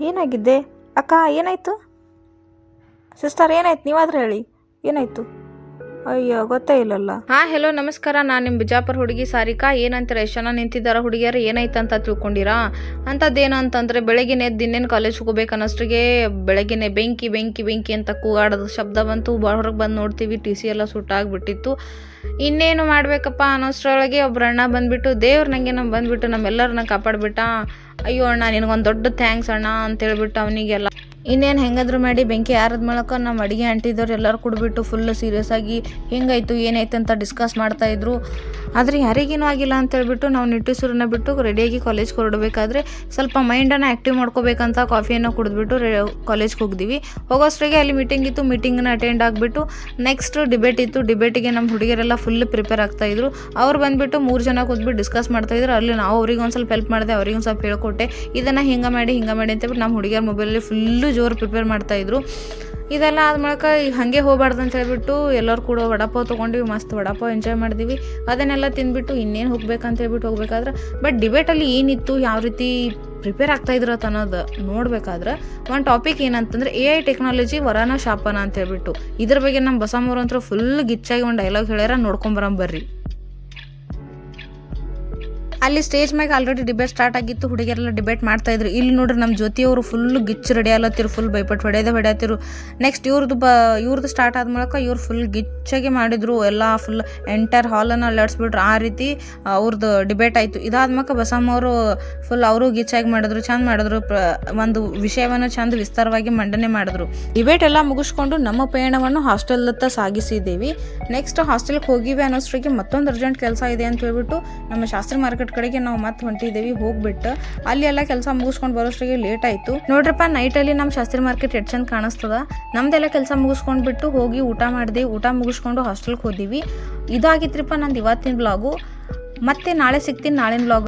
ಏನಾಗಿದ್ದೆ ಅಕ್ಕ? ಏನಾಯಿತು ಸಿಸ್ಟರ್? ಏನಾಯ್ತು? ನೀವಾದ್ರೆ ಹೇಳಿ, ಏನಾಯಿತು? ಅಯ್ಯೋ, ಗೊತ್ತೇ ಇಲ್ಲಲ್ಲ. ಹೆಲೋ ನಮಸ್ಕಾರ, ನಾನು ನಿಮ್ಮ ಬಿಜಾಪುರ ಹುಡುಗಿ ಸಾರಿಕಾ. ಏನಂತಾರೆ ಎಷ್ಟು ಜನ ನಿಂತಿದ್ದಾರ ಹುಡುಗಿಯರು, ಏನಾಯ್ತು ಅಂತ ತಿಳ್ಕೊಂಡಿರಾ? ಅಂಥದ್ದೇನು ಅಂತಂದರೆ, ಬೆಳಗ್ಗೆನೆ ಎದ್ದು ಇನ್ನೇನು ಕಾಲೇಜ್ ಹೋಗ್ಬೇಕು ಅನ್ನೋಷ್ಟಿಗೆ ಬೆಳಗ್ಗೆನೆ ಬೆಂಕಿ ಬೆಂಕಿ ಬೆಂಕಿ ಅಂತ ಕೂಗಾಡೋದು ಶಬ್ದ ಬಂತು. ಹೊರಗೆ ಬಂದು ನೋಡ್ತೀವಿ, ಟಿ ಸಿ ಎಲ್ಲ ಸುಟ್ಟಾಗ್ಬಿಟ್ಟಿತ್ತು. ಇನ್ನೇನು ಮಾಡಬೇಕಪ್ಪ ಅನ್ನೋಷ್ಟರೊಳಗೆ ಒಬ್ರು ಅಣ್ಣ ಬಂದುಬಿಟ್ಟು, ದೇವ್ರು ನನಗೆ ಬಂದುಬಿಟ್ಟು ನಮ್ಮೆಲ್ಲರನ್ನ ಕಾಪಾಡಿಬಿಟ್ಟ. ಅಯ್ಯೋ ಅಣ್ಣ, ನಿನಗೊಂದು ದೊಡ್ಡ ಥ್ಯಾಂಕ್ಸ್ ಅಣ್ಣ ಅಂತೇಳ್ಬಿಟ್ಟು ಅವನಿಗೆಲ್ಲ ಇನ್ನೇನು ಹೆಂಗಾದ್ರೂ ಮಾಡಿ ಬೆಂಕಿ ಯಾರದ ಮೂಲಕ ನಮ್ಮ ಅಡುಗೆ ಅಂಟಿದವ್ರು ಎಲ್ಲರೂ ಕುಡ್ಬಿಟ್ಟು ಫುಲ್ಲು ಸೀರಿಯಸ್ ಆಗಿ ಹೆಂಗಾಯ್ತು ಏನಾಯ್ತು ಅಂತ ಡಿಸ್ಕಸ್ ಮಾಡ್ತಾಯಿದ್ರು. ಆದರೆ ಯಾರಿಗೇನೂ ಆಗಿಲ್ಲ ಅಂತೇಳ್ಬಿಟ್ಟು ನಾವು ನಿಟ್ಟುಸಿರನ್ನ ಬಿಟ್ಟು ರೆಡಿಯಾಗಿ ಕಾಲೇಜ್ಗೆ ಹೊರಡಬೇಕಾದ್ರೆ ಸ್ವಲ್ಪ ಮೈಂಡನ್ನು ಆ್ಯಕ್ಟಿವ್ ಮಾಡ್ಕೋಬೇಕಂತ ಕಾಫಿಯನ್ನು ಕುಡಿದ್ಬಿಟ್ಟು ಕಾಲೇಜ್ಗೆ ಹೋಗಿದ್ವಿ. ಹೋಗೋಷ್ಟ್ರಿಗೆ ಅಲ್ಲಿ ಮೀಟಿಂಗ್ ಇತ್ತು, ಮೀಟಿಂಗನ್ನ ಅಟೆಂಡ್ ಆಗಿಬಿಟ್ಟು ನೆಕ್ಸ್ಟ್ ಡಿಬೇಟ್ ಇತ್ತು. ಡಿಬೇಟಿಗೆ ನಮ್ಮ ಹುಡುಗಿಯರೆಲ್ಲ ಫುಲ್ ಪ್ರಿಪೇರ್ ಆಗ್ತಾಯಿದ್ರು. ಅವ್ರು ಬಂದುಬಿಟ್ಟು 3 ಜನ ಕೂತ್ಬಿಟ್ಟು ಡಿಸ್ಕಸ್ ಮಾಡ್ತಾಯಿದ್ರು. ಅಲ್ಲಿ ನಾವು ಅವ್ರಿಗೆ ಒಂದು ಸ್ವಲ್ಪ ಹೆಲ್ಪ್ ಮಾಡಿದೆ, ಅವ್ರಿಗೆ ಒಂದು ಸ್ವಲ್ಪ ಹೇಳ್ಕೊಟ್ಟೆ, ಇದನ್ನು ಹಿಂಗೆ ಮಾಡಿ ಅಂತೇಳ್ಬಿಟ್ಟು ನಮ್ಮ ಹುಡುಗಿಯರ ಮೊಬೈಲಲ್ಲಿ ಫುಲ್ಲು ಜೋರು ಪ್ರಿಪೇರ್ ಮಾಡ್ತಾಯಿದ್ರು. ಇದೆಲ್ಲ ಆದ ಮೂಲಕ ಹಾಗೆ ಹೋಗಬಾರ್ದು ಅಂತ ಹೇಳ್ಬಿಟ್ಟು ಎಲ್ಲರೂ ಕೂಡ ವಡಾಪಾವ್ ತೊಗೊಂಡಿವಿ. ಮಸ್ತ್ ವಡಾಪಾವ್ ಎಂಜಾಯ್ ಮಾಡಿದ್ವಿ. ಅದನ್ನೆಲ್ಲ ತಿಂದ್ಬಿಟ್ಟು ಇನ್ನೇನು ಹೋಗ್ಬೇಕಂತ ಹೇಳ್ಬಿಟ್ಟು ಹೋಗ್ಬೇಕಾದ್ರೆ ಡಿಬೇಟಲ್ಲಿ ಏನಿತ್ತು, ಯಾವ ರೀತಿ ಪ್ರಿಪೇರ್ ಆಗ್ತಾಯಿದ್ರು ಅಂತ ಅನ್ನೋದು ನೋಡ್ಬೇಕಾದ್ರೆ ಒಂದು ಟಾಪಿಕ್ ಏನಂತಂದರೆ AI ಟೆಕ್ನಾಲಜಿ ವರಾನ ಶಾಪನ ಅಂತ ಹೇಳ್ಬಿಟ್ಟು. ಇದ್ರ ಬಗ್ಗೆ ನಮ್ಮ ಬಸಮ್ಮವ್ರು ಅಂತೂ ಫುಲ್ ಗಿಚ್ಚಾಗಿ ಒಂದು ಡೈಲಾಗ್ ಹೇಳ್ಯಾರ, ನೋಡ್ಕೊಂಬರಂಬರ್ರಿ. ಅಲ್ಲಿ ಸ್ಟೇಜ್ ಮ್ಯಾಗೆ ಆಲ್ರೆಡಿ ಡಿಬೇಟ್ ಸ್ಟಾರ್ಟ್ ಆಗಿತ್ತು, ಹುಡುಗಿಯರೆಲ್ಲ ಡಿಬೇಟ್ ಮಾಡ್ತಾಯಿದ್ರು. ಇಲ್ಲಿ ನೋಡ್ರಿ ನಮ್ಮ ಜ್ಯೋತಿಯವರು ಫುಲ್ಲು ಗಿಚ್ಚು ರೆಡಿ ಆಲತ್ತಿರು, ಫುಲ್ ಭಯಪಟ್ಟು ಹೊಡೆಯತ್ತಿರು. ನೆಕ್ಸ್ಟ್ ಇವ್ರದ್ದು ಸ್ಟಾರ್ಟ್ ಆದ ಮೂಲಕ ಇವ್ರು ಫುಲ್ ಗಿಚ್ಚಾಗಿ ಮಾಡಿದ್ರು, ಎಲ್ಲ ಫುಲ್ ಎಂಟೈರ್ ಹಾಲನ್ನು ಅಲ್ಲಾಡಿಸ್ಬಿಟ್ರು. ಆ ರೀತಿ ಅವ್ರದ್ದು ಡಿಬೇಟ್ ಆಯಿತು. ಇದಾದ ಮೂಲಕ ಬಸಮ್ಮವರು ಫುಲ್ ಅವರು ಗಿಚ್ಚಾಗಿ ಮಾಡಿದ್ರು, ಚಂದ ಮಾಡಿದ್ರು. ಒಂದು ವಿಷಯವನ್ನು ಚಂದ ವಿಸ್ತಾರವಾಗಿ ಮಂಡನೆ ಮಾಡಿದ್ರು. ಡಿಬೇಟ್ ಎಲ್ಲ ಮುಗಿಸ್ಕೊಂಡು ನಮ್ಮ ಪಯಣವನ್ನು ಹಾಸ್ಟೆಲ್ದತ್ತ ಸಾಗಿಸಿದ್ದೀವಿ. ನೆಕ್ಸ್ಟ್ ಹಾಸ್ಟೆಲ್ಗೆ ಹೋಗಿವಿ ಅನ್ನೋಷ್ಟ್ರಿಗೆ ಮತ್ತೊಂದು ಅರ್ಜೆಂಟ್ ಕೆಲಸ ಇದೆ ಅಂತ ಹೇಳ್ಬಿಟ್ಟು ನಮ್ಮ ಶಾಸ್ತ್ರಿ ಮಾರ್ಕೆಟ್ ಕಡೆಗೆ ನಾವು ಮತ್ತೆ ಹೊಂಟಿದ್ದೇವೆ. ಹೋಗ್ಬಿಟ್ಟು ಅಲ್ಲಿ ಎಲ್ಲ ಕೆಲಸ ಮುಗಿಸ್ಕೊಂಡು ಬರೋಷ್ಟಿಗೆ ಲೇಟ್ ಆಯಿತು. ನೋಡ್ರಪ್ಪ, ನೈಟಲ್ಲಿ ನಮ್ಮ ಶಾಸ್ತ್ರಿ ಮಾರ್ಕೆಟ್ ಎಷ್ಟು ಚಂದ ಕಾಣಿಸ್ತದ. ನಮ್ದೆಲ್ಲ ಕೆಲಸ ಮುಗಿಸ್ಕೊಂಡ್ಬಿಟ್ಟು ಹೋಗಿ ಊಟ ಮಾಡಿದೆ. ಊಟ ಮುಗಿಸ್ಕೊಂಡು ಹಾಸ್ಟೆಲ್ಗೆ ಹೋದಿವಿ. ಇದಾಗಿತ್ರಿಪ್ಪ ನಂದು ಇವತ್ತಿನ ಬ್ಲಾಗು. ಮತ್ತೆ ನಾಳೆ ಸಿಗ್ತೀನಿ, ನಾಳಿನ ಬ್ಲಾಗ್.